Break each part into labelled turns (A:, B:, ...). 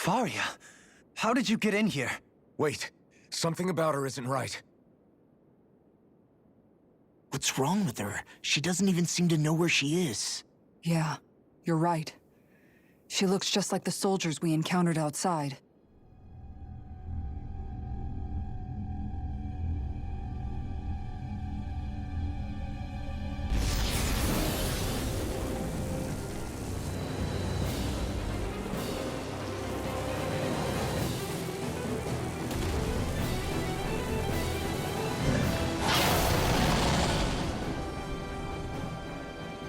A: Faria, how did you get in here?
B: Wait, something about her isn't right.
C: What's wrong with her? She doesn't even seem to know where she is.
D: Yeah, you're right. She looks just like the soldiers we encountered outside.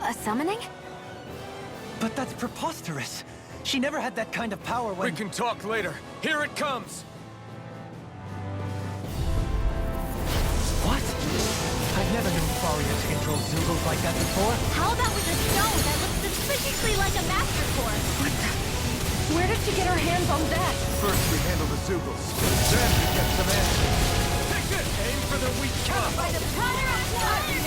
E: A summoning?
A: But that's preposterous. She never had that kind of power when...
B: We can talk later. Here it comes!
A: What? I've never known Faria to control Zugos like that before.
E: How about with a stone that looks suspiciously like a master core?
D: Where did she get her hands on that?
B: First we handle the Zugos, then we get some answers. Take this! Aim for the weak spot!
E: By the power of water!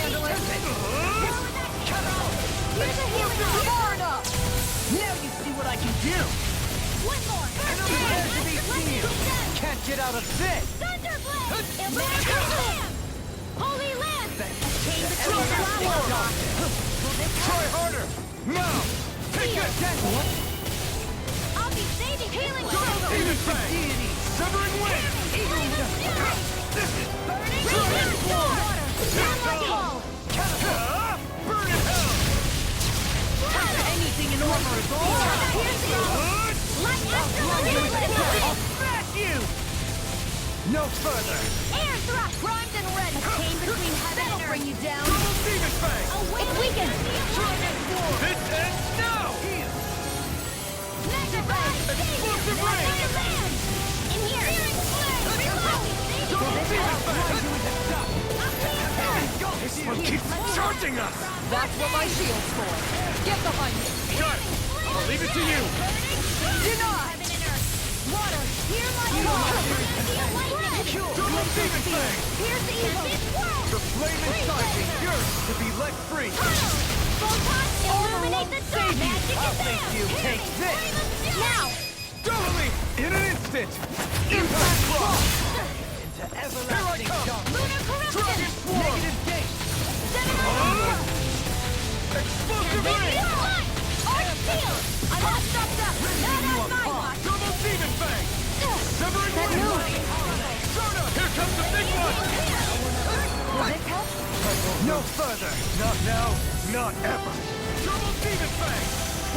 E: Here's a healing
A: Far enough! Now you see what I can do!
E: One more!
A: Prepare to be seen! Can't get out of this!
E: Thunderblade! Illuminating Lamb! Holy Lamb! A chain between flowers!
B: Try harder! Now! Take this!
A: What?
E: I'll be saving healing
B: Demon Fang! Severing Wind!
E: Flame of Fury! Burning Raging Storm! Downlight Hall!
B: Burn in hell!
A: Anything in armor is all right!
E: Light Astral
A: Smash you! No further!
E: Air thrust! Primed and ready! A chain between heaven and earth! Bring you down!
B: Double Demon Fang!
E: It's weakened!
B: This ends now!
E: Mega Ray!
B: Explosive Ray!
E: In here! Reload!
B: Double Demon Fang! This one keeps charging us!
D: That's what my shield's for. Get behind me.
B: Got it! I'll leave it to you!
E: Denied! Water! Hear my call!
B: Double Demon Fang!
E: Here's the evil!
B: The flame inside me yearns to be let free!
E: Photon! Illuminate the sun! Magic
A: I'll
E: is
A: make
E: there!
A: you take this!
E: Now!
B: Totally! In an instant! Impact Block!
A: Into everlasting
B: come.
A: darkness!
E: Lunar corruption!
B: Dragon Swarm!
A: Negative gate!
B: Explosive Ray!
E: Arc Shield! I'm all stopped up! Not on my watch!
B: Double Demon Fang! Severing
E: That
B: Wind!
E: move!
B: Sona! Here comes the big one!
E: Will this help?
A: No further!
B: Not now, not ever! Double Demon Fang!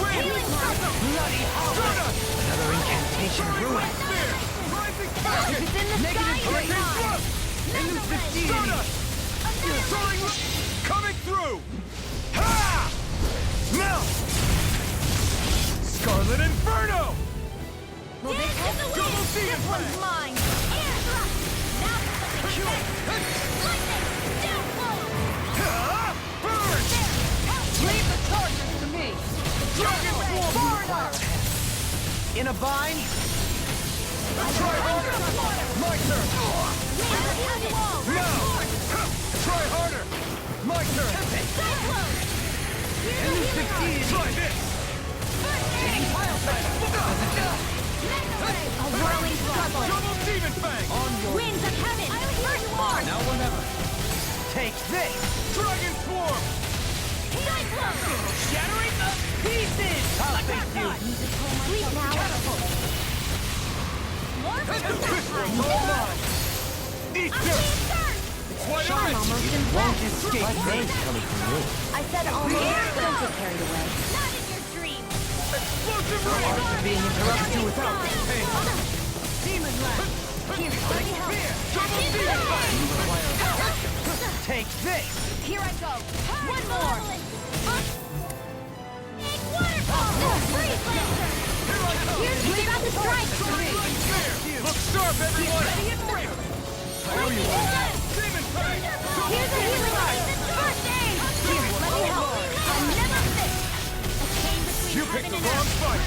B: Wind!
E: Healing circle!
A: Bloody
B: Sona!
A: Another incantation ruined!
B: Spear! Rising Falcon!
E: It's in the
A: Negative
E: sky!
A: Hurricane
E: It's mine.
B: Thrust!
A: Elusive deity!
B: Sona! Soaring coming through! Ha! Now! Scarlet Inferno!
E: Will this help?
B: Double Demon
E: This one's
B: Fang!
E: mine! Air thrust! Now for something special! Lightning! Downfall!
B: Ha! Burn!
E: Help!
D: Leave the charges to me.
B: Dragon Swarm!
D: Foreigner!
A: In a bind?
B: Try harder! My turn! Now! Try harder! My turn!
E: Cyclone!
A: Elusive deity!
B: Try this!
E: A whirling struggle!
B: Double Demon Fang!
A: On your...
E: Winds of heaven! First force!
A: Now or never! Take this!
B: Dragon Swarm!
E: Cyclone!
A: Shattering the pieces! I'll face you!
E: Sleep now! More from the
B: All mine! Eat this! It's wide
E: I'm
B: open!
E: almost in
A: Won't
E: bed.
A: escape me! Coming from you.
E: I said almost. Don't get carried away. Not in your dream.
B: Explosive Ray!
A: Being interrupted without pain.
E: Demon Land. Here, let me help.
B: Double Demon Fang!
A: Take this!
E: Here I go. One more. Big waterfall. Freeze Lancer.
B: Here I come!
E: Here's about to strike.
B: Look sharp, everyone!
E: There you are.
B: Demon Fang!
E: Here's a healing art. First aid. Here, let me help. I'll never miss. A chain between
B: You
E: heaven
B: picked the
E: and
B: wrong
E: earth.
B: fight!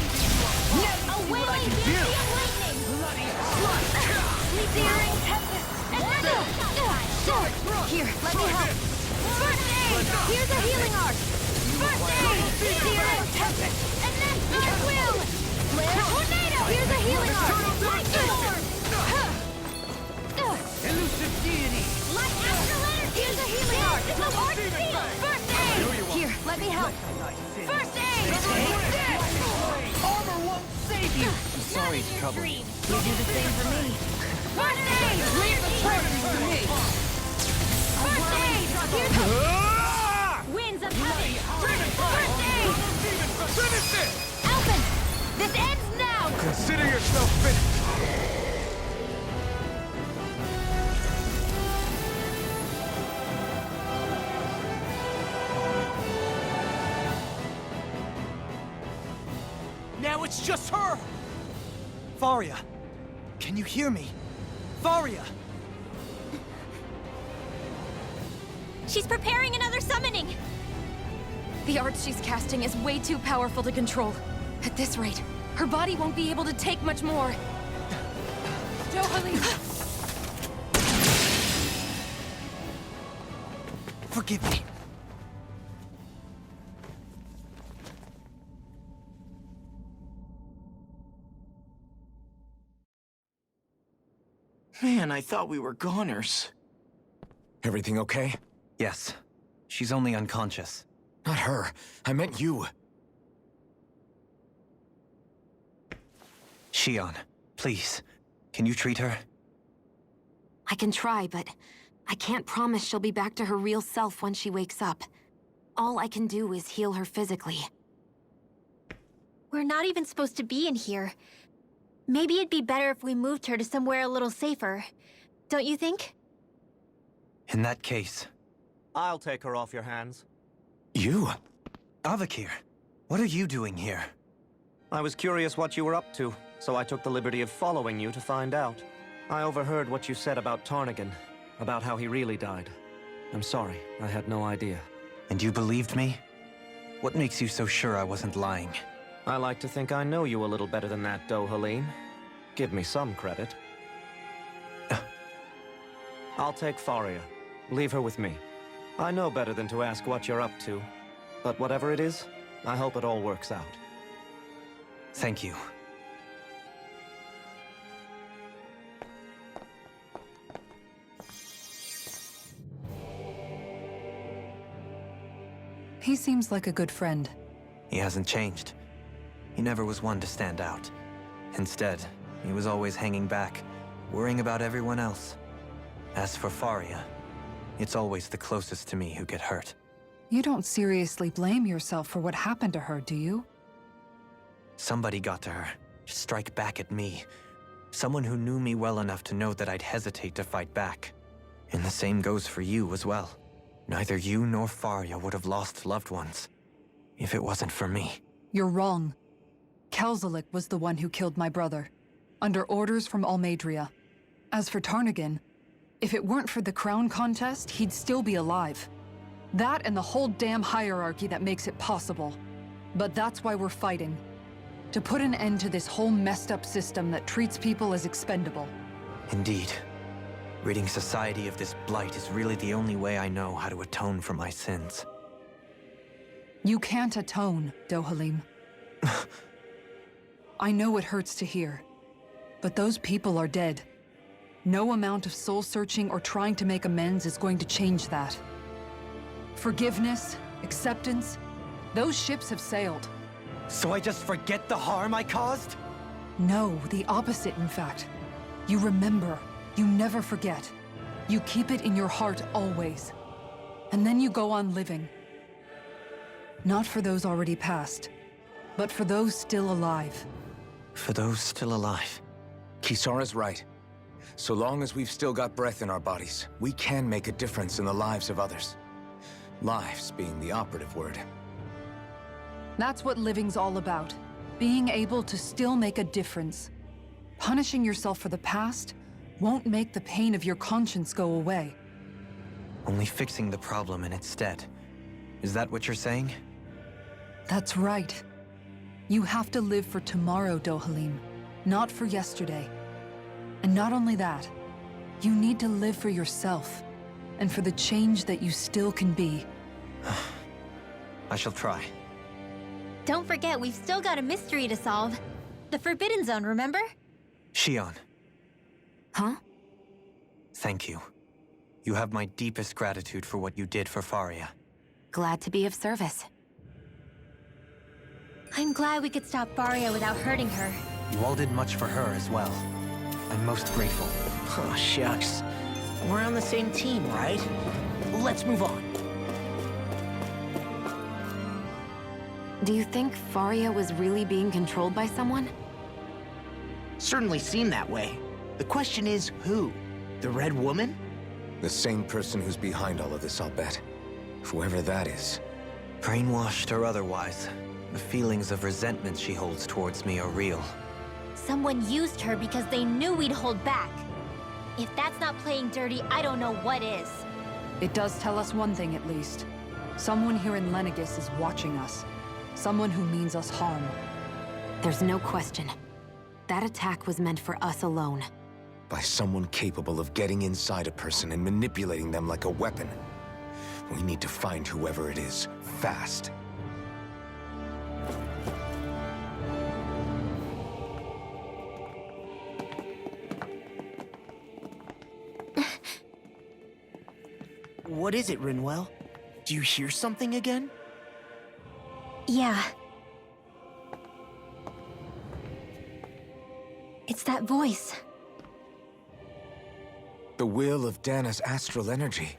E: A wailing beauty of lightning. Searing tempest. And here, let me help. First aid. Here's a healing art. First aid. Searing tempest. And then Dark Will. Flare tornado. Here's a healing Astral energy! Here's a healing arc! It's a hard seal! First aid! Here, let me help. First aid!
A: Armor won't save you!
E: I'm
C: sorry to trouble you.
E: You do the same for me. First aid! Leave the charges to me! First aid! Here's a... Winds of heaven! First aid!
B: Finish it!
E: Alvin! This ends now!
B: Consider yourself finished.
A: Now it's just her! Faria, can you hear me? Faria!
E: She's preparing another summoning!
F: The art she's casting is way too powerful to control. At this rate, her body won't be able to take much more. Dohalim!
A: Forgive me.
C: Man, I thought we were goners.
G: Everything okay?
A: Yes. She's only unconscious.
G: Not her. I meant you.
A: Shion, please. Can you treat her?
F: I can try, but I can't promise she'll be back to her real self when she wakes up. All I can do is heal her physically.
E: We're not even supposed to be in here. Maybe it'd be better if we moved her to somewhere a little safer. Don't you think?
A: In that case...
H: I'll take her off your hands.
G: You?
A: Avakir, what are you doing here?
H: I was curious what you were up to, so I took the liberty of following you to find out. I overheard what you said about Tarnigan, about how he really died. I'm sorry, I had no idea.
A: And you believed me? What makes you so sure I wasn't lying?
H: I like to think I know you a little better than that, Dohalim. Give me some credit. I'll take Faria. Leave her with me. I know better than to ask what you're up to. But whatever it is, I hope it all works out.
A: Thank you.
D: He seems like a good friend.
A: He hasn't changed. He never was one to stand out. Instead, he was always hanging back, worrying about everyone else. As for Faria, it's always the closest to me who get hurt.
D: You don't seriously blame yourself for what happened to her, do you?
A: Somebody got to her, to strike back at me. Someone who knew me well enough to know that I'd hesitate to fight back. And the same goes for you as well. Neither you nor Faria would have lost loved ones, if it wasn't for me.
D: You're wrong. Kelzelik was the one who killed my brother, under orders from Almadria. As for Tarnigan, if it weren't for the crown contest, he'd still be alive. That and the whole damn hierarchy that makes it possible. But that's why we're fighting. To put an end to this whole messed up system that treats people as expendable.
A: Indeed. Ridding society of this blight is really the only way I know how to atone for my sins.
D: You can't atone, Dohalim. I know it hurts to hear, but those people are dead. No amount of soul-searching or trying to make amends is going to change that. Forgiveness, acceptance, those ships have sailed.
A: So I just forget the harm I caused?
D: No, the opposite, in fact. You remember. You never forget. You keep it in your heart always. And then you go on living. Not for those already passed, but for those still alive.
A: For those still alive.
G: Kisara's right. So long as we've still got breath in our bodies, we can make a difference in the lives of others. Lives being the operative word.
D: That's what living's all about. Being able to still make a difference. Punishing yourself for the past won't make the pain of your conscience go away.
A: Only fixing the problem in its stead. Is that what you're saying?
D: That's right. You have to live for tomorrow, Dohalim, not for yesterday. And not only that, you need to live for yourself, and for the change that you still can be.
A: I shall try.
E: Don't forget, we've still got a mystery to solve. The Forbidden Zone, remember?
A: Shion,
F: Huh?
A: thank you. You have my deepest gratitude for what you did for Faria.
F: Glad to be of service.
E: I'm glad we could stop Faria without hurting her.
A: You all did much for her as well. I'm most grateful.
C: Oh, shucks. We're on the same team, right? Let's move on.
F: Do you think Faria was really being controlled by someone?
C: Certainly seemed that way. The question is, who? The Red Woman?
G: The same person who's behind all of this, I'll bet. Whoever that is.
A: Brainwashed or otherwise, the feelings of resentment she holds towards me are real.
E: Someone used her because they knew we'd hold back. If that's not playing dirty, I don't know what is.
D: It does tell us one thing at least. Someone here in Lenegis is watching us. Someone who means us harm.
F: There's no question. That attack was meant for us alone.
G: By someone capable of getting inside a person and manipulating them like a weapon. We need to find whoever it is, fast.
C: What is it, Rinwell? Do you hear something again?
E: Yeah. It's that voice.
G: The will of Dana's astral energy.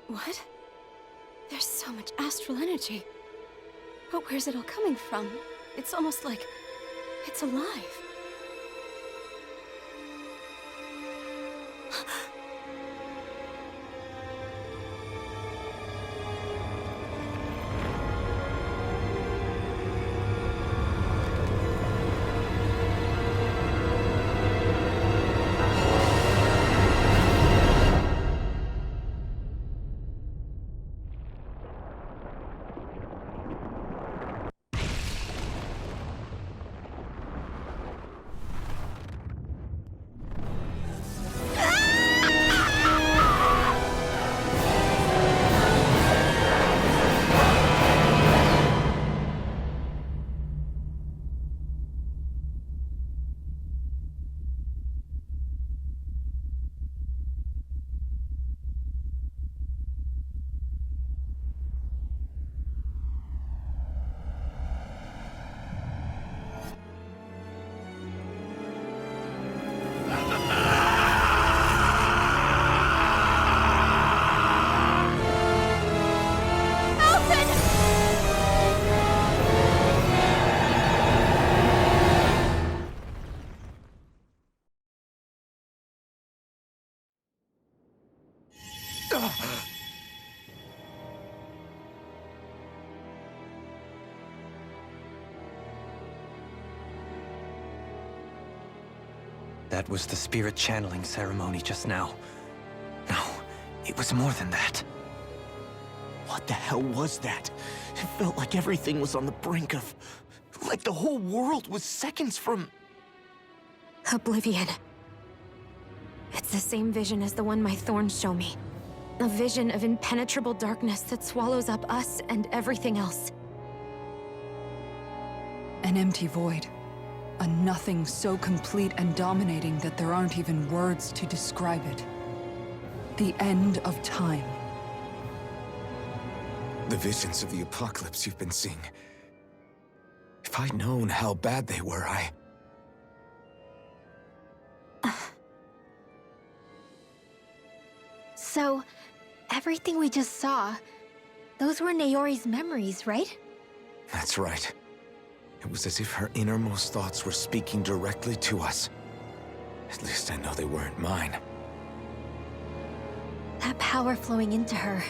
I: What? There's so much astral energy. But where's it all coming from? It's almost like it's alive.
A: That was the spirit channeling ceremony just now. No, it was more than that.
C: What the hell was that? It felt like everything was on the brink of... like the whole world was seconds from...
F: Oblivion. It's the same vision as the one my thorns show me. A vision of impenetrable darkness that swallows up us and everything else.
D: An empty void. A nothing so complete and dominating that there aren't even words to describe it. The end of time.
G: The visions of the apocalypse you've been seeing. If I'd known how bad they were,
E: So, everything we just saw, those were Naori's memories, right?
G: That's right. It was as if her innermost thoughts were speaking directly to us. At least I know they weren't mine.
E: That power flowing into her.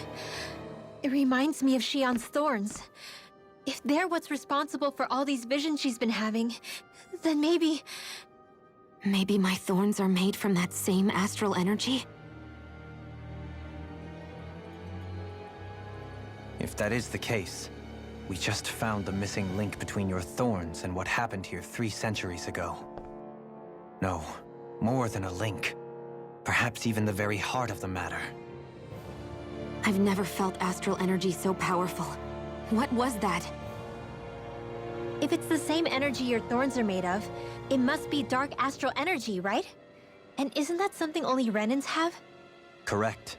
E: It reminds me of Shion's thorns.
F: If they're what's responsible for all these visions she's been having, then maybe... Maybe my thorns are made from that same astral energy?
A: If that is the case, we just found the missing link between your thorns and what happened here 3 centuries ago. No, more than a link. Perhaps even the very heart of the matter.
F: I've never felt astral energy so powerful. What was that? If it's the same energy your thorns are made of, it must be dark astral energy, right? And isn't that something only Renans have?
A: Correct.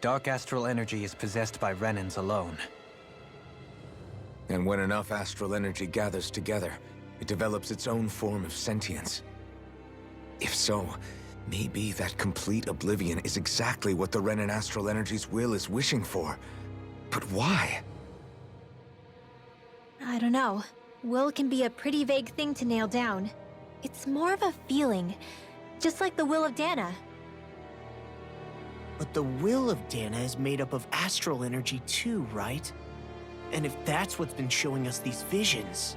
A: Dark astral energy is possessed by Renans alone.
G: And when enough astral energy gathers together, it develops its own form of sentience. If so, maybe that complete oblivion is exactly what the Renan astral energy's will is wishing for. But why?
F: I don't know. Will can be a pretty vague thing to nail down. It's more of a feeling, just like the will of Dana.
C: But the will of Dana is made up of astral energy too, right? And if that's what's been showing us these visions...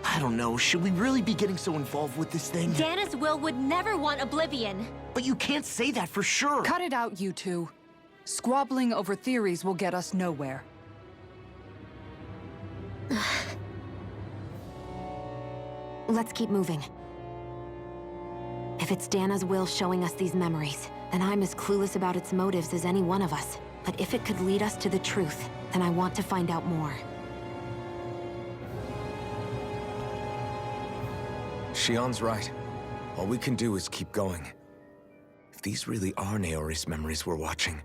C: I don't know, should we really be getting so involved with this thing?
F: Dana's will would never want oblivion.
C: But you can't say that for sure!
D: Cut it out, you two. Squabbling over theories will get us nowhere.
F: Let's keep moving. If it's Dana's will showing us these memories, then I'm as clueless about its motives as any one of us. But if it could lead us to the truth, then I want to find out more.
G: Shion's right. All we can do is keep going. If these really are Naori's memories we're watching,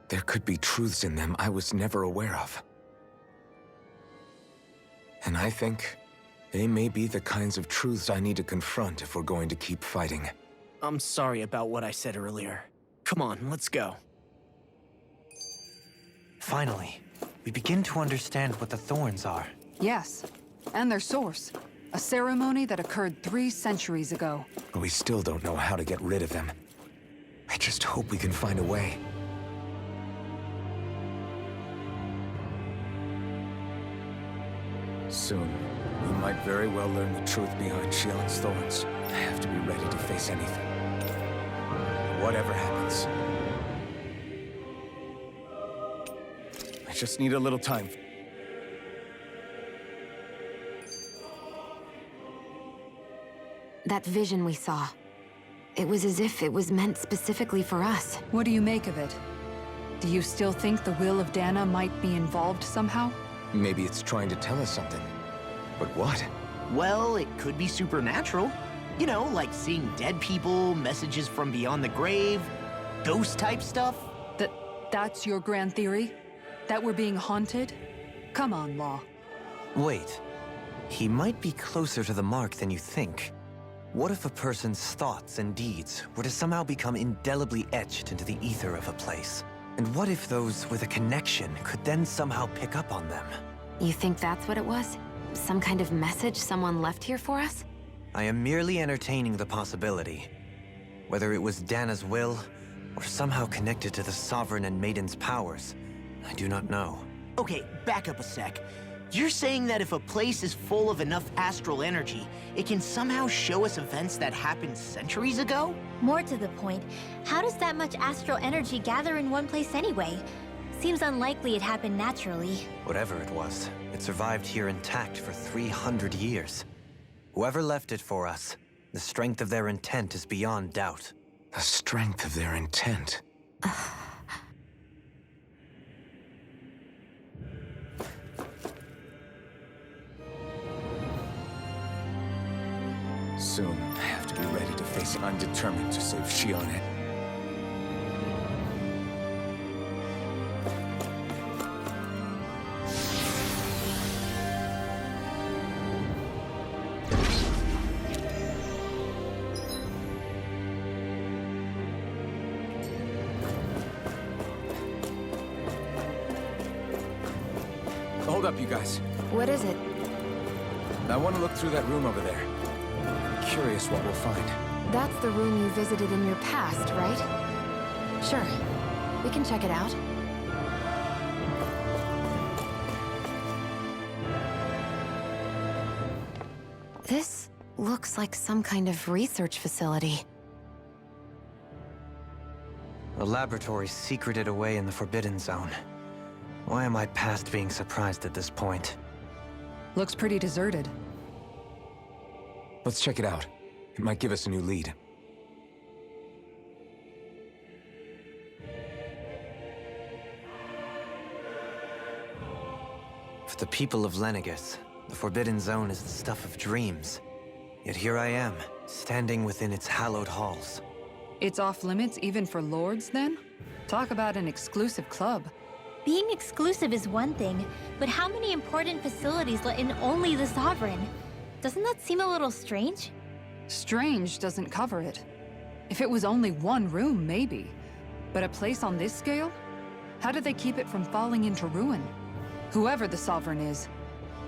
G: there could be truths in them I was never aware of. And I think they may be the kinds of truths I need to confront if we're going to keep fighting.
C: I'm sorry about what I said earlier. Come on, let's go.
A: Finally, we begin to understand what the thorns are.
D: Yes, and their source. A ceremony that occurred 3 centuries ago.
G: But we still don't know how to get rid of them. I just hope we can find a way. Soon, we might very well learn the truth behind Shion's thorns. I have to be ready to face anything. Whatever happens. I just need a little time.
F: That vision we saw. It was as if it was meant specifically for us.
D: What do you make of it? Do you still think the will of Dana might be involved somehow?
G: Maybe it's trying to tell us something. But what?
C: Well, it could be supernatural. You know, like seeing dead people, messages from beyond the grave, ghost-type stuff.
D: That's your grand theory? That we're being haunted? Come on, Law.
A: Wait. He might be closer to the mark than you think. What if a person's thoughts and deeds were to somehow become indelibly etched into the ether of a place? And what if those with a connection could then somehow pick up on them?
F: You think that's what it was? Some kind of message someone left here for us?
A: I am merely entertaining the possibility. Whether it was Dana's will, or somehow connected to the Sovereign and Maiden's powers, I do not know.
C: Okay, back up a sec. You're saying that if a place is full of enough astral energy, it can somehow show us events that happened centuries ago?
F: More to the point, how does that much astral energy gather in one place anyway? Seems unlikely it happened naturally.
A: Whatever it was, it survived here intact for 300 years. Whoever left it for us, the strength of their intent is beyond doubt.
G: The strength of their intent. Soon, I have to be ready to face it. I'm determined to save Shion. Hold up, you guys.
F: What is it?
G: I want to look through that room over there. I'm curious what we'll find.
F: That's the room you visited in your past, right? Sure. We can check it out. This looks like some kind of research facility.
A: A laboratory secreted away in the Forbidden Zone. Why am I past being surprised at this point?
D: Looks pretty deserted.
G: Let's check it out. It might give us a new lead.
A: For the people of Lenegus, the Forbidden Zone is the stuff of dreams. Yet here I am, standing within its hallowed halls.
D: It's off limits even for lords, then? Talk about an exclusive club.
F: Being exclusive is one thing, but how many important facilities let in only the Sovereign? Doesn't that seem a little strange?
D: Strange doesn't cover it. If it was only one room, maybe. But a place on this scale? How did they keep it from falling into ruin? Whoever the Sovereign is,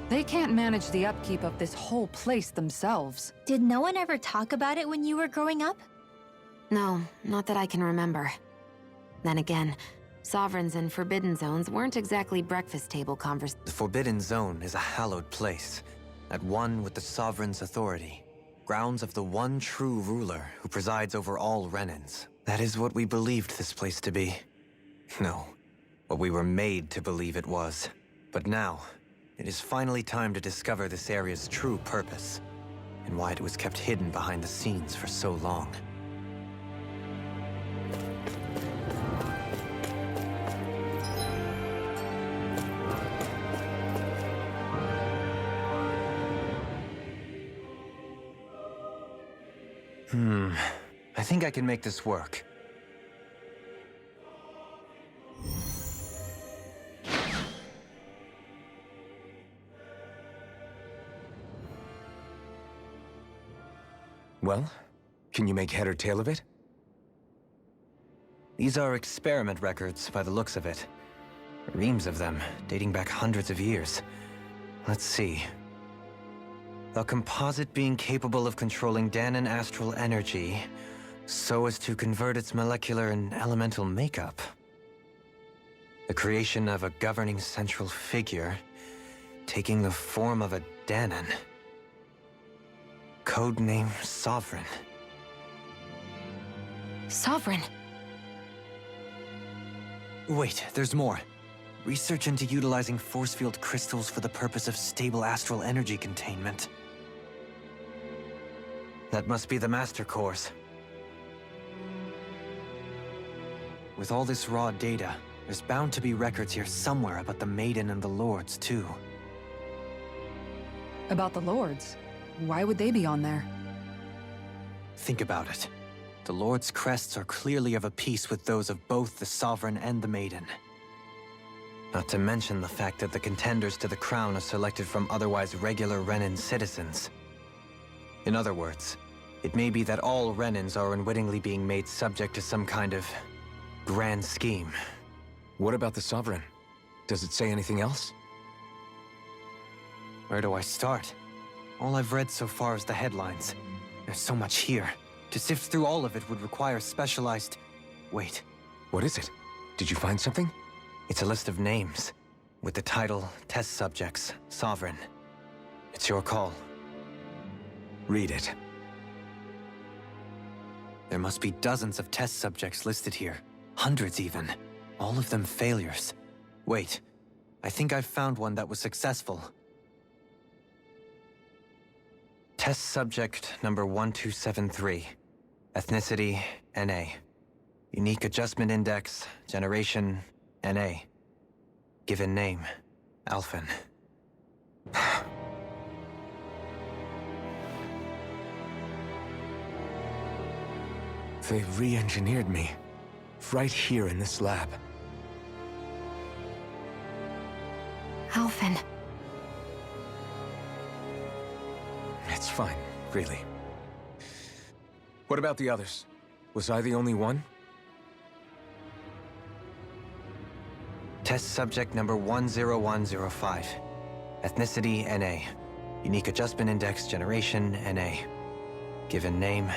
D: they can't manage the upkeep of this whole place themselves.
F: Did no one ever talk about it when you were growing up? No, not that I can remember. Then again, Sovereigns and Forbidden Zones weren't exactly breakfast table conversations.
A: The Forbidden Zone is a hallowed place, at one with the Sovereign's authority. Grounds of the one true ruler who presides over all Renans. That is what we believed this place to be. No, what we were made to believe it was. But now, it is finally time to discover this area's true purpose, and why it was kept hidden behind the scenes for so long. I think I can make this work.
G: Well, can you make head or tail of it?
A: These are experiment records by the looks of it. Reams of them, dating back hundreds of years. Let's see. A composite being capable of controlling Danan astral energy so as to convert its molecular and elemental makeup. The creation of a governing central figure taking the form of a Danan. Codename Sovereign.
F: Sovereign?
A: Wait, there's more. Research into utilizing force field crystals for the purpose of stable astral energy containment. That must be the Master Cores. With all this raw data, there's bound to be records here somewhere about the Maiden and the Lords, too.
D: About the lords? Why would they be on there?
A: Think about it. The Lord's crests are clearly of a piece with those of both the Sovereign and the Maiden. Not to mention the fact that the contenders to the crown are selected from otherwise regular Renan citizens. In other words, it may be that all Renans are unwittingly being made subject to some kind of grand scheme.
G: What about the Sovereign? Does it say anything else?
A: Where do I start? All I've read so far is the headlines. There's so much here. To sift through all of it would require specialized... Wait.
G: What is it? Did you find something?
A: It's a list of names, with the title, Test Subjects, Sovereign. It's your call.
G: Read it.
A: There must be dozens of test subjects listed here. Hundreds even. All of them failures. Wait, I think I've found one that was successful. Test subject number 1273. Ethnicity, NA. Unique adjustment index, generation, NA. Given name, Alphen.
G: They re-engineered me. Right here in this lab.
F: Alphen.
G: It's fine, really. What about the others? Was I the only one?
A: Test subject number 10105. Ethnicity, NA. Unique adjustment index, generation, NA. Given name,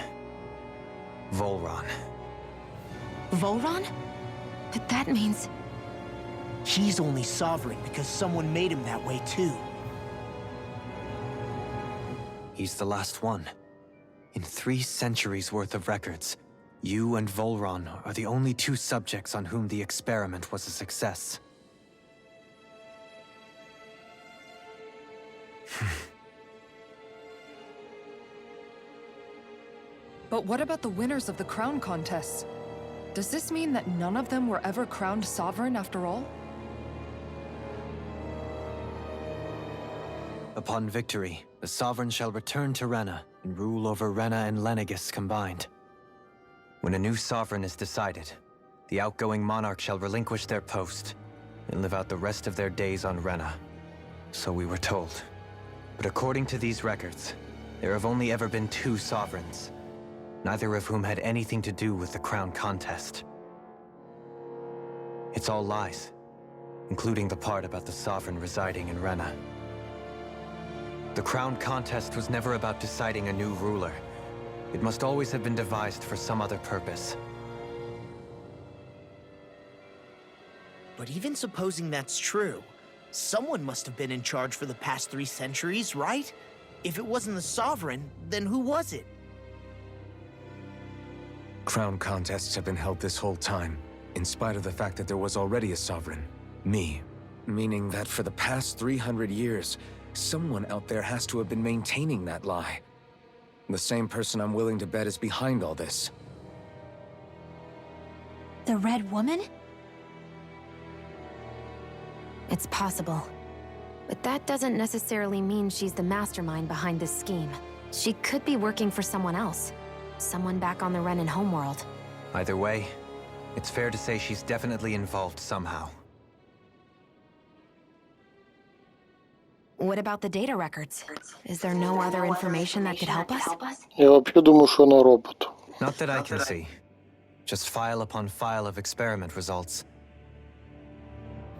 A: Volron.
F: Volron? But that means...
C: He's only Sovereign because someone made him that way too.
A: He's the last one. In 3 centuries worth of records, you and Volron are the only 2 subjects on whom the experiment was a success.
D: But what about the winners of the crown contests? Does this mean that none of them were ever crowned sovereign after all?
A: Upon victory, the sovereign shall return to Rena and rule over Rena and Lenegis combined. When a new sovereign is decided, the outgoing monarch shall relinquish their post and live out the rest of their days on Rena. So we were told. But according to these records, there have only ever been 2 sovereigns, neither of whom had anything to do with the crown contest. It's all lies, including the part about the sovereign residing in Rena. The crown contest was never about deciding a new ruler. It must always have been devised for some other purpose.
C: But even supposing that's true, someone must have been in charge for the past 3 centuries, right? If it wasn't the Sovereign, then who was it?
G: Crown contests have been held this whole time, in spite of the fact that there was already a sovereign. Me. Meaning that for the past 300 years, someone out there has to have been maintaining that lie. The same person I'm willing to bet is behind all this.
F: The Red Woman? It's possible. But that doesn't necessarily mean she's the mastermind behind this scheme. She could be working for someone else. Someone back on the Renan homeworld.
A: Either way, it's fair to say she's definitely involved somehow.
F: What about the data records? Is there no other information that could help us?
J: Я вообще думаю, что она робот.
A: Not that I can see. Just file upon file of experiment results.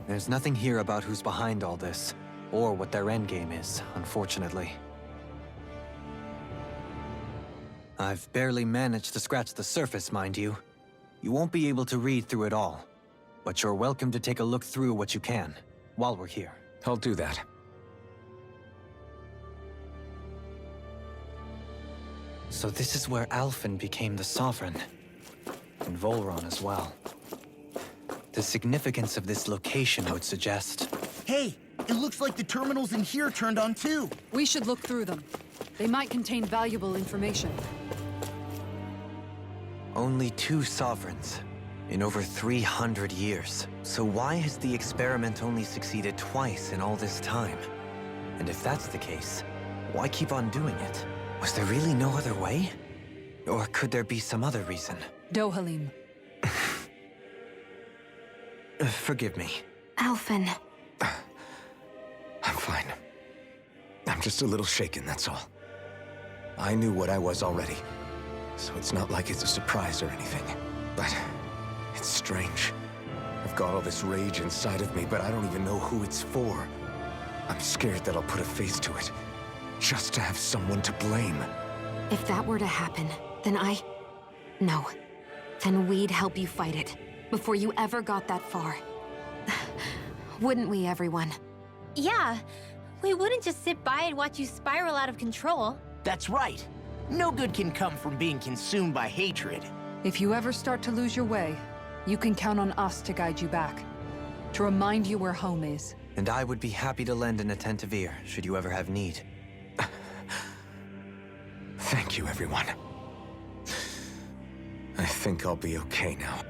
A: There's nothing here about who's behind all this, or what their endgame is, unfortunately. I've barely managed to scratch the surface, mind you. You won't be able to read through it all, but you're welcome to take a look through what you can, while we're here.
G: I'll do that.
A: So this is where Alphen became the Sovereign, and Volron as well. The significance of this location would suggest...
C: Hey, it looks like the terminals in here turned on too.
D: We should look through them. They might contain valuable information.
A: Only 2 sovereigns in over 300 years. So why has the experiment only succeeded twice in all this time? And if that's the case, why keep on doing it? Was there really no other way? Or could there be some other reason?
D: Dohalim.
A: Forgive me.
F: Alphen.
G: I'm fine. I'm just a little shaken, that's all. I knew what I was already, so it's not like it's a surprise or anything. But it's strange. I've got all this rage inside of me, but I don't even know who it's for. I'm scared that I'll put a face to it, just to have someone to blame.
F: If that were to happen, then No. Then we'd help you fight it, before you ever got that far. Wouldn't we, everyone?
E: Yeah, we wouldn't just sit by and watch you spiral out of control.
C: That's right. No good can come from being consumed by hatred.
D: If you ever start to lose your way, you can count on us to guide you back. To remind you where home is.
A: And I would be happy to lend an attentive ear, should you ever have need.
G: Thank you, everyone. I think I'll be okay now.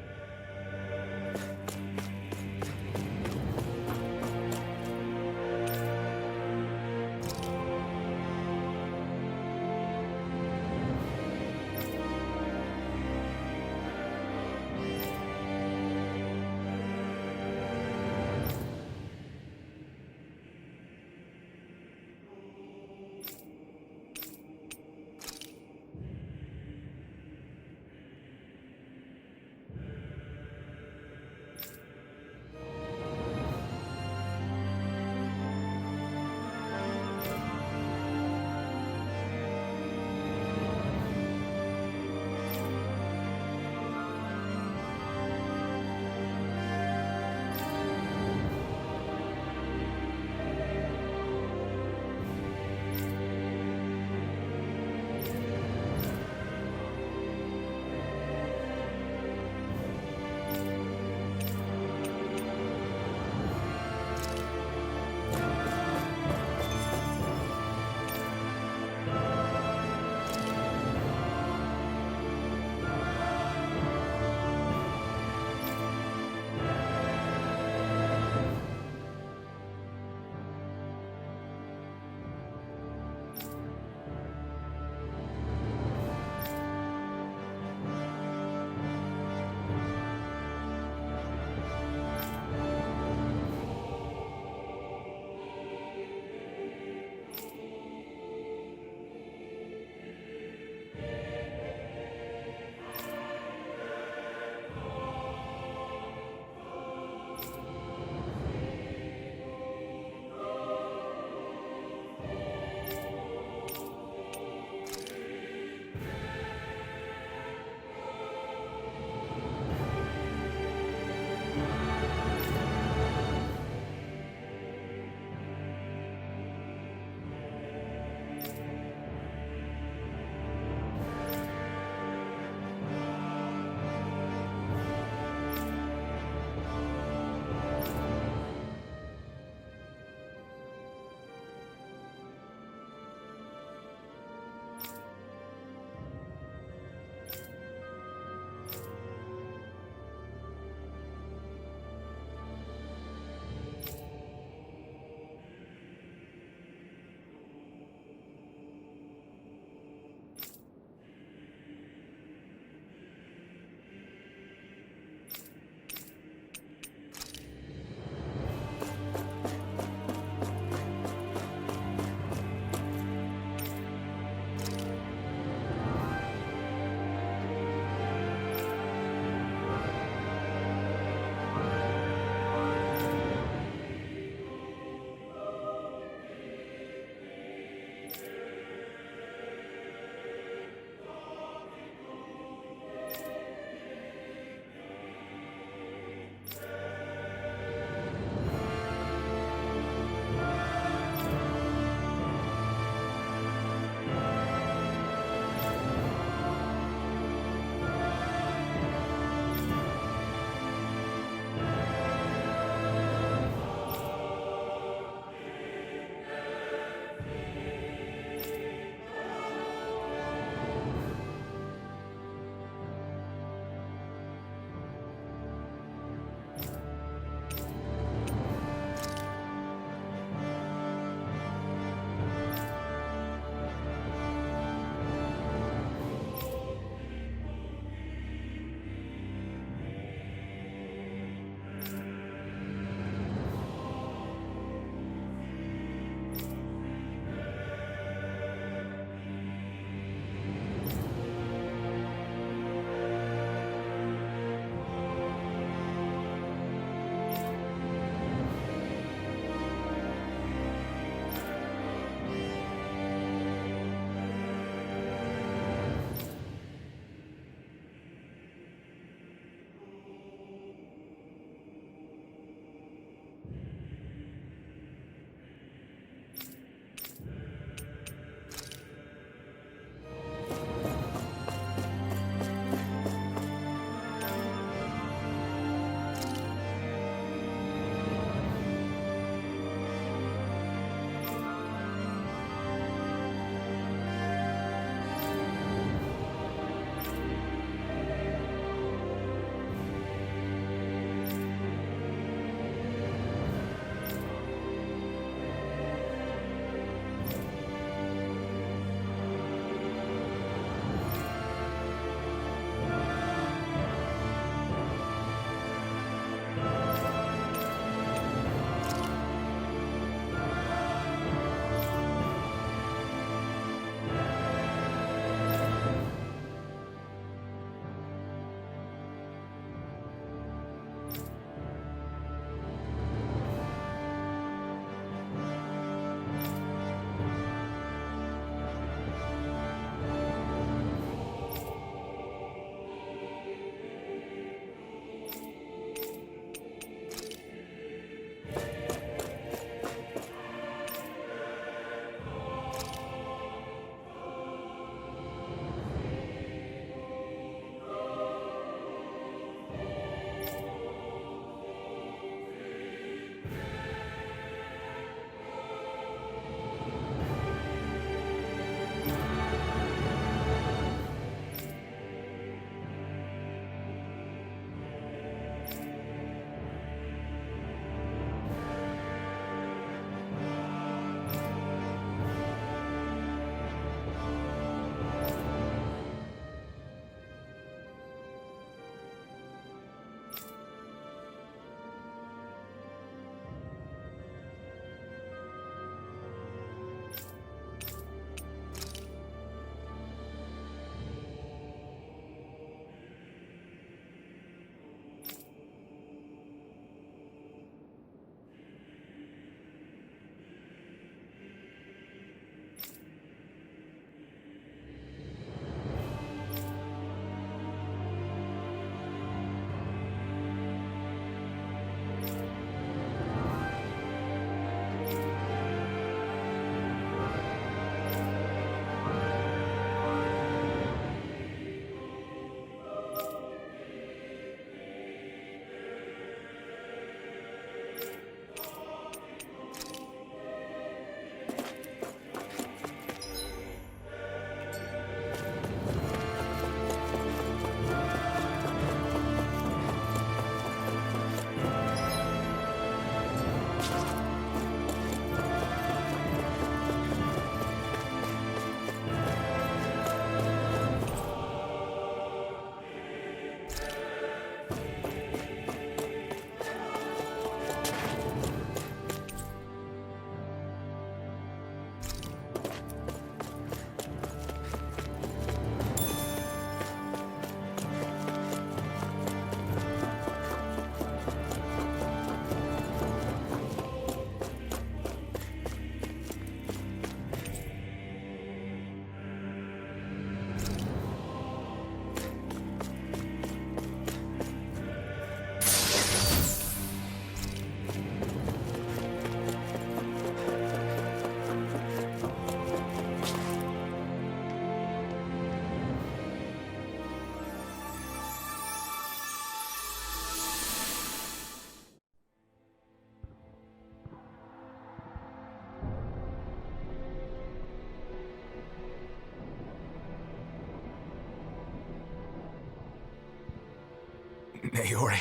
G: Naori,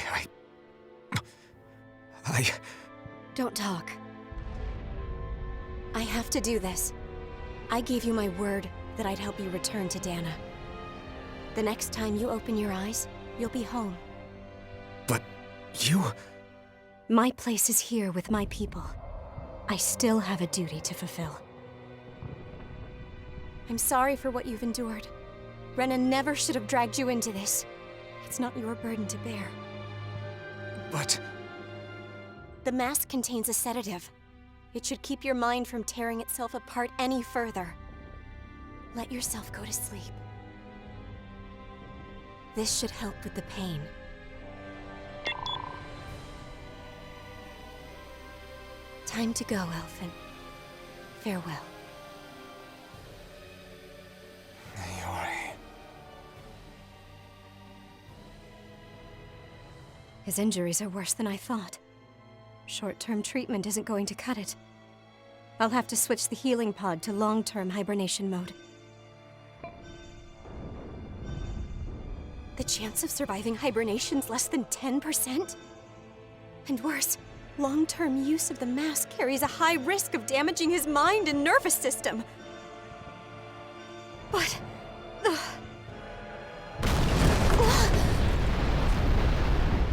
G: I...
I: Don't talk. I have to do this. I gave you my word that I'd help you return to Dana. The next time you open your eyes, you'll be home.
G: But you...
I: My place is here with my people. I still have a duty to fulfill. I'm sorry for what you've endured. Renan never should have dragged you into this. It's not your burden to bear.
G: But...
I: The mask contains a sedative. It should keep your mind from tearing itself apart any further. Let yourself go to sleep. This should help with the pain. Time to go, Elfin. Farewell.
G: Naori...
I: His injuries are worse than I thought. Short-term treatment isn't going to cut it. I'll have to switch the healing pod to long-term hibernation mode. The chance of surviving hibernation's less than 10%? And worse, long-term use of the mask carries a high risk of damaging his mind and nervous system. But...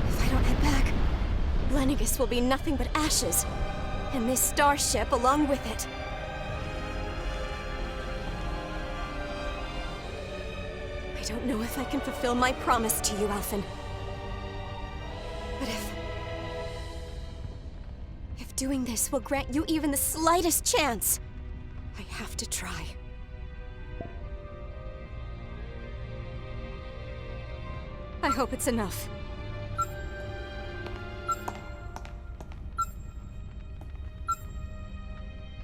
I: If I don't head back, Lennigus will be nothing but ashes, and this starship along with it. I don't know if I can fulfill my promise to you, Alphen. But if doing this will grant you even the slightest chance, I have to try. I hope it's enough.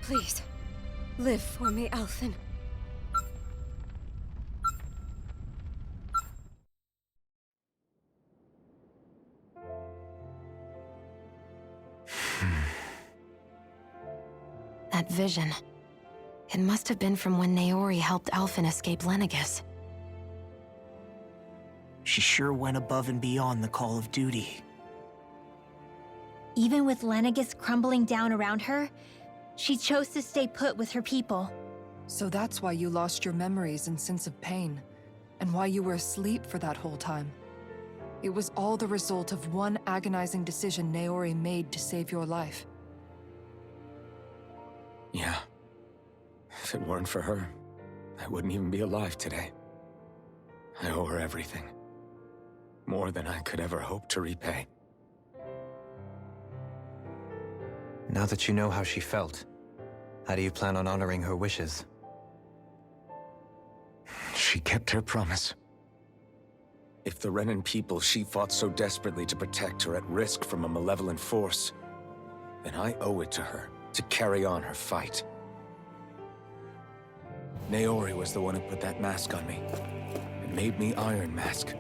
I: Please, live for me, Alphen.
F: That vision. It must have been from when Naori helped Alphen escape Lennigus.
C: She sure went above and beyond the call of duty.
E: Even with Lennigus crumbling down around her, she chose to stay put with her people.
D: So that's why you lost your memories and sense of pain, and why you were asleep for that whole time. It was all the result of one agonizing decision Naori made to save your life.
G: Yeah. If it weren't for her, I wouldn't even be alive today. I owe her everything. More than I could ever hope to repay.
A: Now that you know how she felt, how do you plan on honoring her wishes?
G: She kept her promise. If the Renan people she fought so desperately to protect are at risk from a malevolent force, then I owe it to her to carry on her fight. Naori was the one who put that mask on me, and made me Iron Mask.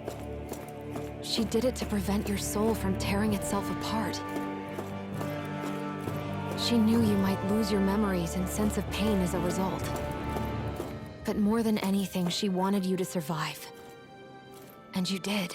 F: She did it to prevent your soul from tearing itself apart. She knew you might lose your memories and sense of pain as a result. But more than anything, she wanted you to survive. And you did.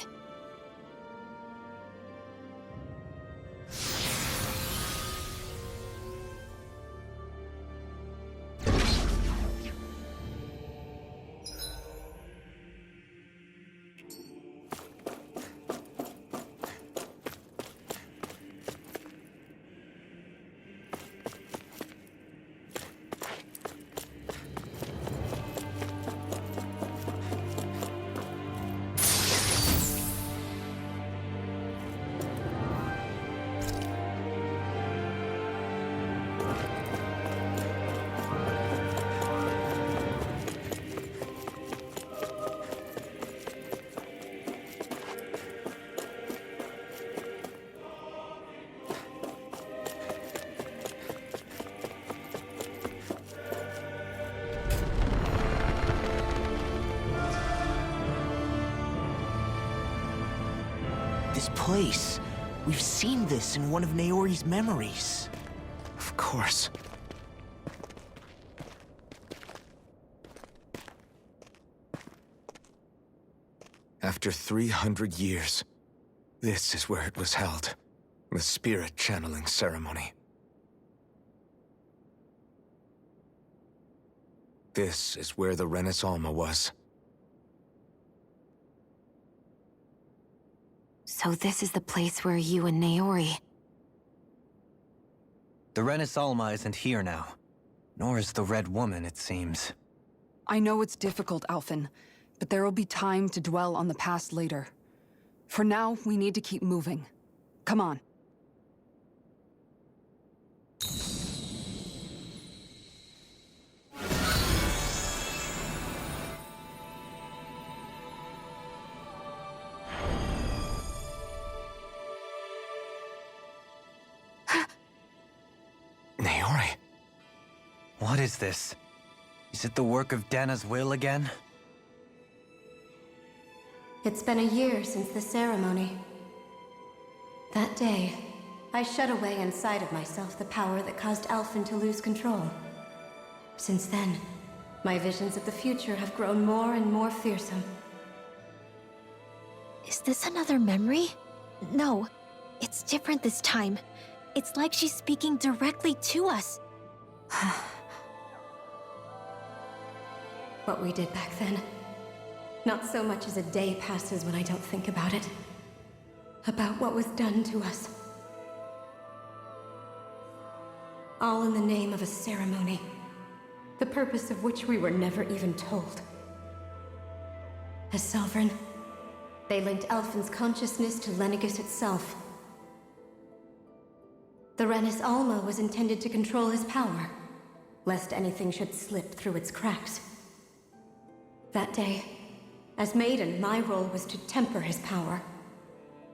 C: This place. We've seen this in one of Naori's memories.
G: Of course. After 300 years, This is where it was held. The spirit channeling ceremony. This is where the Renis Alma was.
F: So this is the place where you and Naori...
A: The Renis Alma isn't here now. Nor is the Red Woman, it seems.
D: I know it's difficult, Alphen, but there will be time to dwell on the past later. For now, we need to keep moving. Come on.
G: Naori.
A: What is this? Is it the work of Dana's will again?
I: It's been a year since the ceremony. That day, I shut away inside of myself the power that caused Alphen to lose control. Since then, my visions of the future have grown more and more fearsome.
F: Is this another memory? No, it's different this time. It's like she's speaking directly to us.
I: What we did back then. Not so much as a day passes when I don't think about it. About what was done to us. All in the name of a ceremony. The purpose of which we were never even told. As Sovereign, they linked Alphen's consciousness to Lenegis itself. The Renis Alma was intended to control his power, lest anything should slip through its cracks. That day, as Maiden, my role was to temper his power.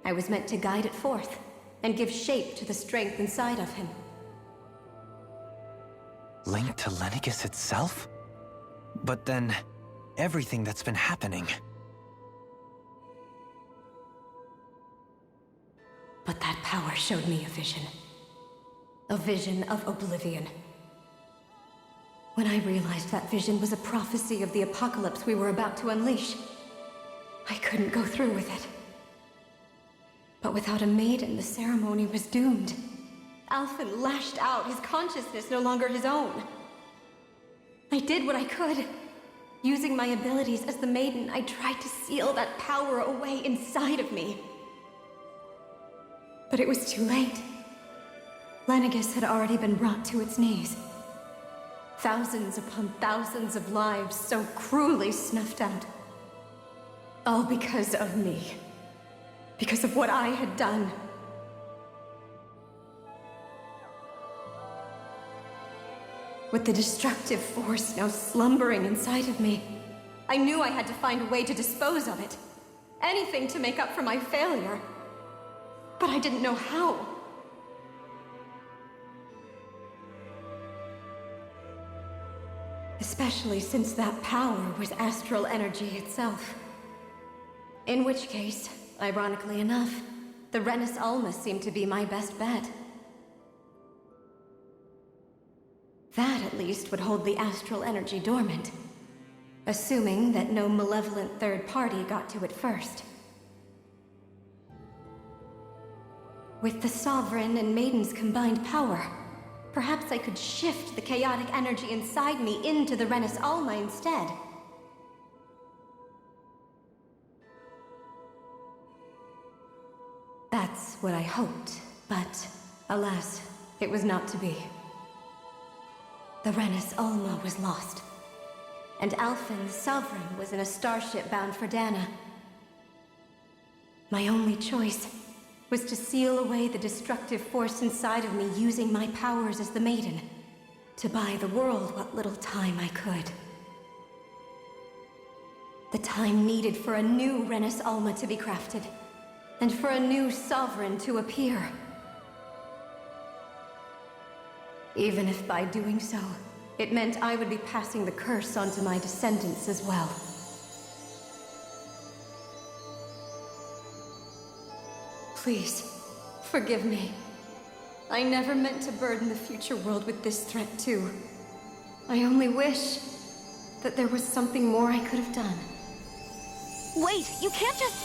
I: I was meant to guide it forth, and give shape to the strength inside of him.
A: Linked to Lenegis itself? But then, everything that's been happening...
I: But that power showed me a vision. A vision of oblivion. When I realized that vision was a prophecy of the apocalypse we were about to unleash, I couldn't go through with it. But without a maiden, the ceremony was doomed. Alphen lashed out, his consciousness no longer his own. I did what I could. Using my abilities as the maiden, I tried to seal that power away inside of me. But it was too late. Lenegis had already been brought to its knees. Thousands upon thousands of lives so cruelly snuffed out. All because of me. Because of what I had done. With the destructive force now slumbering inside of me, I knew I had to find a way to dispose of it. Anything to make up for my failure. But I didn't know how. Especially since that power was astral energy itself. In which case, ironically enough, the Renis Alma seemed to be my best bet. That, at least, would hold the astral energy dormant. Assuming that no malevolent third party got to it first. With the Sovereign and Maiden's combined power, perhaps I could shift the chaotic energy inside me into the Renis Alma instead. That's what I hoped, but alas, it was not to be. The Renis Alma was lost, and Alphen, the Sovereign, was in a starship bound for Dana. My only choice was to seal away the destructive force inside of me using my powers as the Maiden, to buy the world what little time I could. The time needed for a new Renis Alma to be crafted, and for a new Sovereign to appear. Even if by doing so, it meant I would be passing the curse on to my descendants as well. Please, forgive me. I never meant to burden the future world with this threat too. I only wish that there was something more I could have done.
F: Wait, you can't just...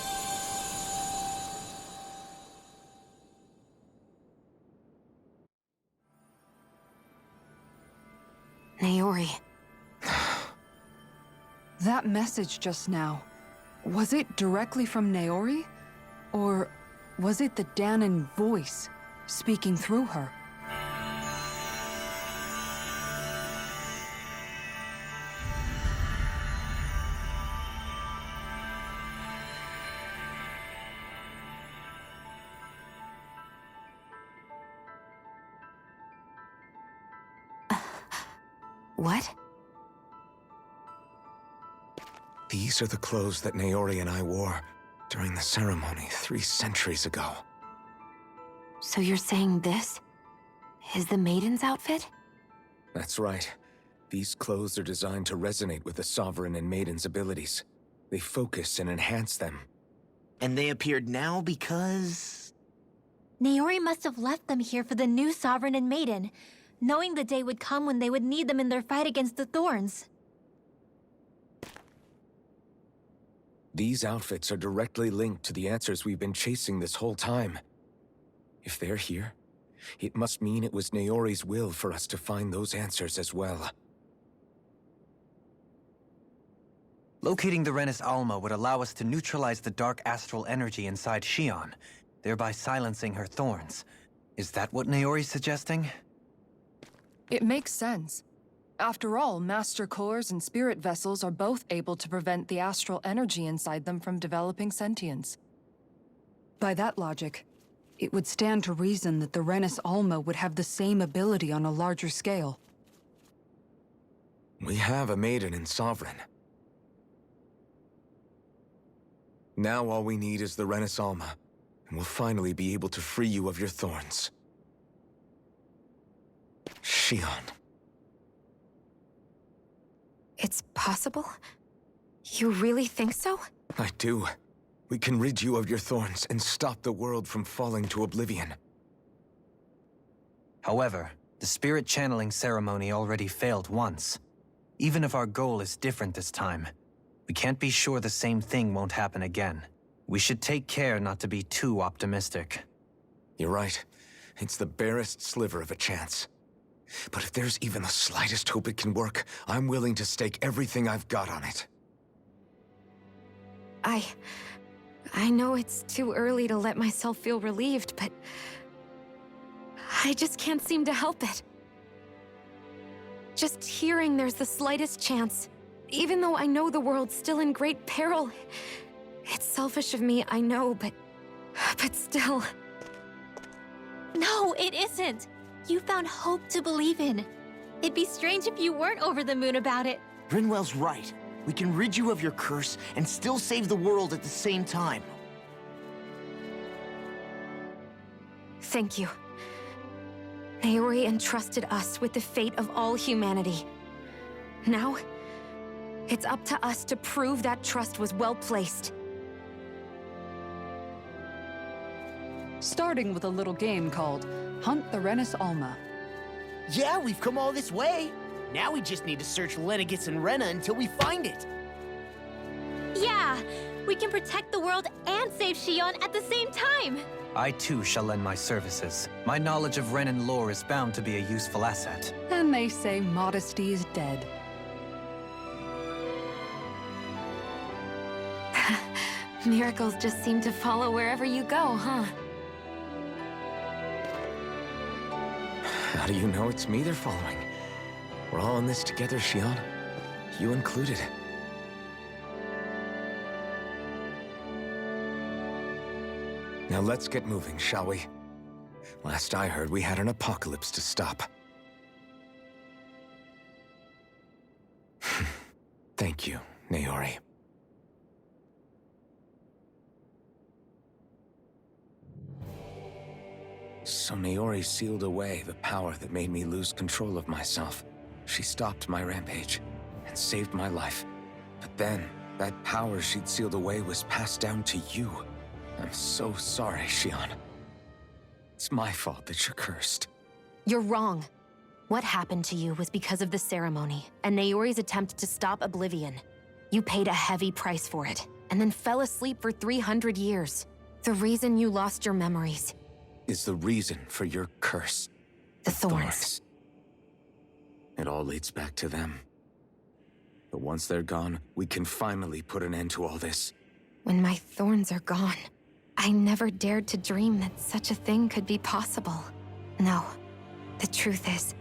F: Naori.
D: That message just now, was it directly from Naori? Or was it the Danon voice speaking through her?
F: What?
G: These are the clothes that Naori and I wore during the ceremony 3 centuries ago.
F: So you're saying this is the Maiden's outfit?
G: That's right. These clothes are designed to resonate with the Sovereign and Maiden's abilities. They focus and enhance them.
C: And they appeared now because...
F: Naori must have left them here for the new Sovereign and Maiden, knowing the day would come when they would need them in their fight against the Thorns.
G: These outfits are directly linked to the answers we've been chasing this whole time. If they're here, it must mean it was Naori's will for us to find those answers as well.
A: Locating the Renis Alma would allow us to neutralize the dark astral energy inside Xion, thereby silencing her thorns. Is that what Naori's suggesting?
D: It makes sense. After all, Master Cores and Spirit Vessels are both able to prevent the astral energy inside them from developing sentience. By that logic, it would stand to reason that the Renis Alma would have the same ability on a larger scale.
G: We have a Maiden and Sovereign. Now all we need is the Renis Alma, and we'll finally be able to free you of your thorns. Xion.
F: It's possible? You really think so?
G: I do. We can rid you of your thorns and stop the world from falling to oblivion.
A: However, the spirit channeling ceremony already failed once. Even if our goal is different this time, we can't be sure the same thing won't happen again. We should take care not to be too optimistic.
G: You're right. It's the barest sliver of a chance. But if there's even the slightest hope it can work, I'm willing to stake everything I've got on it.
F: I know it's too early to let myself feel relieved, but I just can't seem to help it. Just hearing there's the slightest chance, even though I know the world's still in great peril. It's selfish of me, I know, but still.
E: No, it isn't. You found hope to believe in. It'd be strange if you weren't over the moon about it.
C: Rinwell's right. We can rid you of your curse and still save the world at the same time.
F: Thank you. Naori entrusted us with the fate of all humanity. Now, it's up to us to prove that trust was well placed.
D: Starting with a little game called Hunt the Renis Alma.
C: Yeah, we've come all this way. Now we just need to search Lenegis and Rena until we find it.
E: Yeah, we can protect the world and save Xion at the same time.
A: I too shall lend my services. My knowledge of Renan lore is bound to be a useful asset.
D: And they say modesty is dead.
F: Miracles just seem to follow wherever you go, huh?
G: How do you know it's me they're following? We're all in this together, Xion. You included. Now let's get moving, shall we? Last I heard, we had an apocalypse to stop. Thank you, Naori. So Naori sealed away the power that made me lose control of myself. She stopped my rampage and saved my life. But then, that power she'd sealed away was passed down to you. I'm so sorry, Xion. It's my fault that you're cursed.
F: You're wrong. What happened to you was because of the ceremony and Naori's attempt to stop Oblivion. You paid a heavy price for it, and then fell asleep for 300 years. The reason you lost your memories
G: Is the reason for your curse.
F: The thorns.
G: It all leads back to them. But once they're gone, we can finally put an end to all this.
I: When my thorns are gone, I never dared to dream that such a thing could be possible. No, the truth is,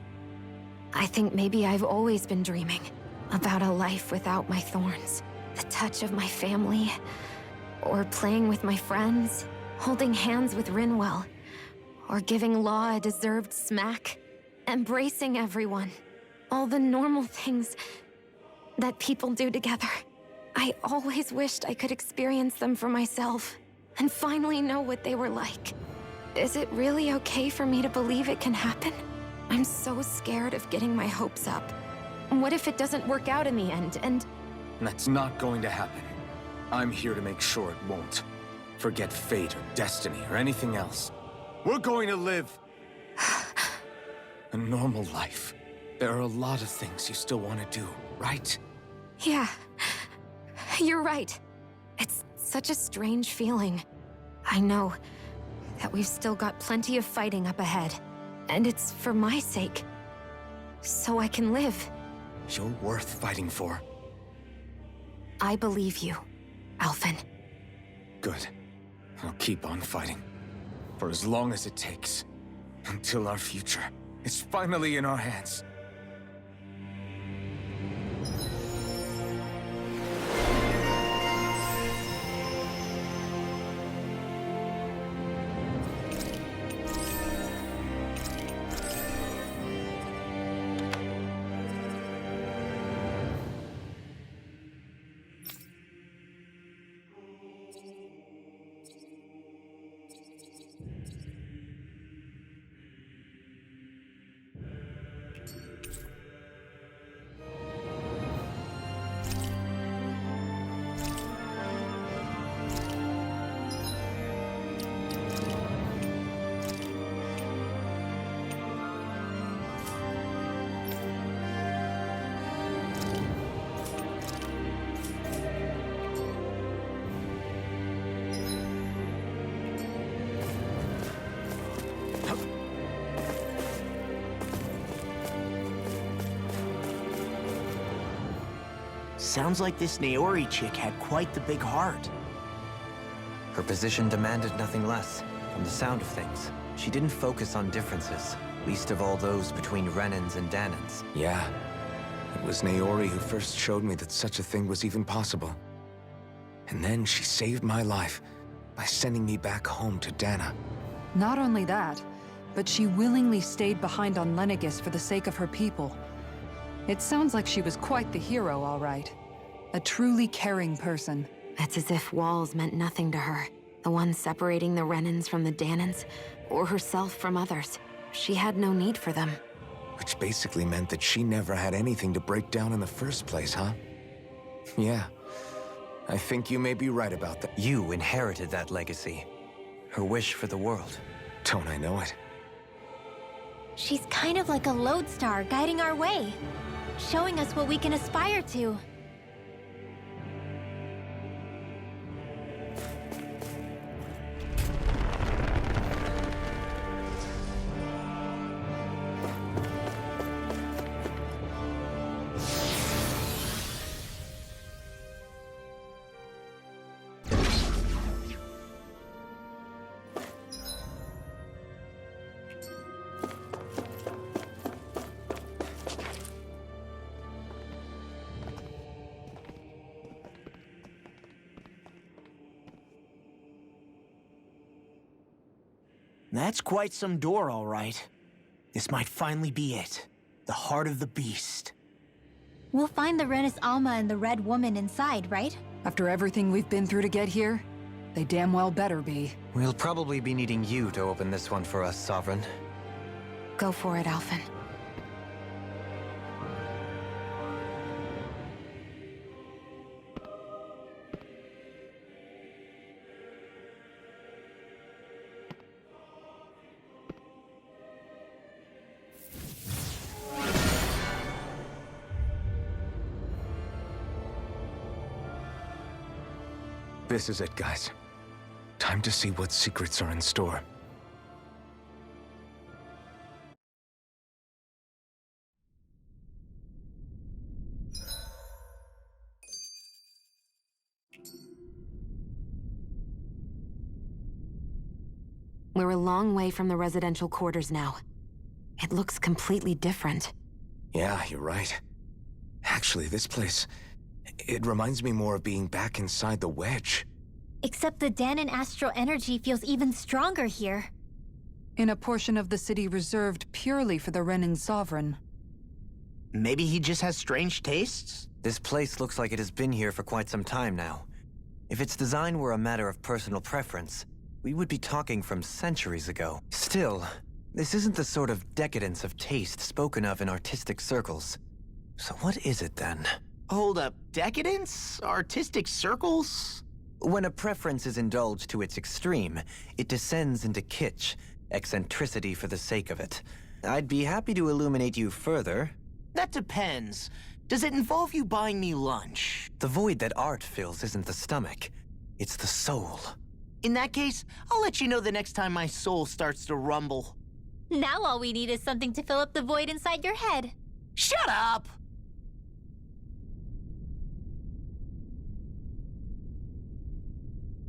I: I think maybe I've always been dreaming about a life without my thorns. The touch of my family, or playing with my friends, holding hands with Rinwell, or giving Law a deserved smack, embracing everyone. All the normal things that people do together. I always wished I could experience them for myself, and finally know what they were like. Is it really okay for me to believe it can happen? I'm so scared of getting my hopes up. What if it doesn't work out in the end, and...
G: That's not going to happen. I'm here to make sure it won't. Forget fate or destiny or anything else. We're going to live a normal life. There are a lot of things you still want to do, right?
I: Yeah, you're right. It's such a strange feeling. I know that we've still got plenty of fighting up ahead, and it's for my sake, so I can live.
G: You're worth fighting for.
I: I believe you, Alphen.
G: Good. I'll keep on fighting. For as long as it takes. Until our future is finally in our hands.
C: Sounds like this Naori chick had quite the big heart.
A: Her position demanded nothing less. From the sound of things, she didn't focus on differences, least of all those between Renans and Danans.
G: Yeah. It was Naori who first showed me that such a thing was even possible. And then she saved my life by sending me back home to Dana.
D: Not only that, but she willingly stayed behind on Lenegis for the sake of her people. It sounds like she was quite the hero, all right. A truly caring person.
I: It's as if walls meant nothing to her. The one separating the Renans from the Danans, or herself from others. She had no need for them.
G: Which basically meant that she never had anything to break down in the first place, huh? Yeah. I think you may be right about that.
A: You inherited that legacy. Her wish for the world.
G: Don't I know it?
F: She's kind of like a lodestar guiding our way, showing us what we can aspire to.
C: That's quite some door, all right. This might finally be it. The heart of the beast.
F: We'll find the Renis Alma and the Red Woman inside, right?
D: After everything we've been through to get here, they damn well better be.
A: We'll probably be needing you to open this one for us, Sovereign.
I: Go for it, Alphen.
G: This is it, guys. Time to see what secrets are in store.
F: We're a long way from the residential quarters now. It looks completely different.
G: Yeah, you're right. Actually, this place... it reminds me more of being back inside the wedge.
F: Except the Danon astral energy feels even stronger here.
D: In a portion of the city reserved purely for the Renin Sovereign.
C: Maybe he just has strange tastes?
A: This place looks like it has been here for quite some time now. If its design were a matter of personal preference, we would be talking from centuries ago. Still, this isn't the sort of decadence of taste spoken of in artistic circles. So what is it then?
C: Hold up, decadence? Artistic circles?
A: When a preference is indulged to its extreme, it descends into kitsch, eccentricity for the sake of it. I'd be happy to illuminate you further.
C: That depends. Does it involve you buying me lunch?
A: The void that art fills isn't the stomach, it's the soul.
C: In that case, I'll let you know the next time my soul starts to rumble.
F: Now all we need is something to fill up the void inside your head.
C: Shut up!